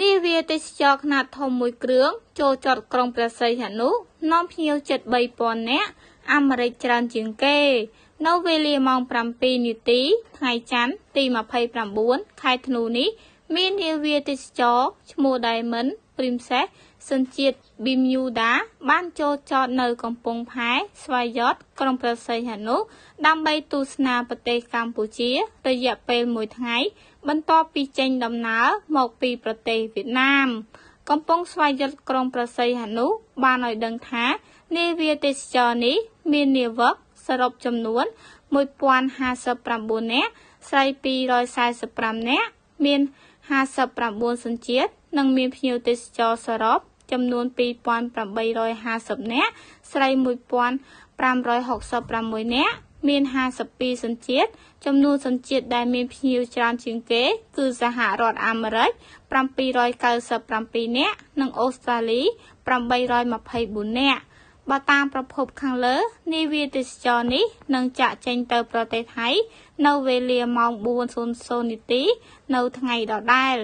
នេះវាទេសចរខ្នាតធំមួយគ្រឿងចូលចតក្រុងព្រះសីហនុនាំភ្ញៀវជិត 3000 នាក់អាមេរិកច្រើនជាងគេនៅវេលាម៉ោង 7 នាទីថ្ងៃច័ន្ទទី 29 ខែធ្នូនេះមាននាវាទេសចរឈ្មោះ Diamond Princess សញ្ជាតិ Bermuda បានចូលចតនៅកំពង់ផែស្វយ័តក្រុងព្រះសីហនុដើម្បីទស្សនាប្រទេសកម្ពុជារយៈពេល1ថ្ងៃបន្ទាប់ពីចេញដំណើរមកពីប្រទេសវៀតណាមកំពុងស្វយ័តក្រុងព្រះសីហនុបានឲ្យដឹងថានាវាទេសចរនេះមាននាវិកសរុបចំនួន 1059 នាក់ស្រី245 នាក់មាន59សញ្ជាតិនិងមានភ្ញៀវទេសចរសរុបចំនួន 2850 នាក់ស្រី1566 នាក់មាន52សញ្ជាតិចំនួនសញ្ជាតិដែលមានភ្ញៀវច្រើនជាងគេគឺសហរដ្ឋអាមេរិក797 នាក់និងអូស្ត្រាលី824 នាក់បើតាមប្រភពខាងលើនាវាទេសចរនេះនឹងចាក់ចេញទៅប្រទេសថៃនៅវេលាម៉ោង 4:00 នាទីនៅថ្ងៃដដែល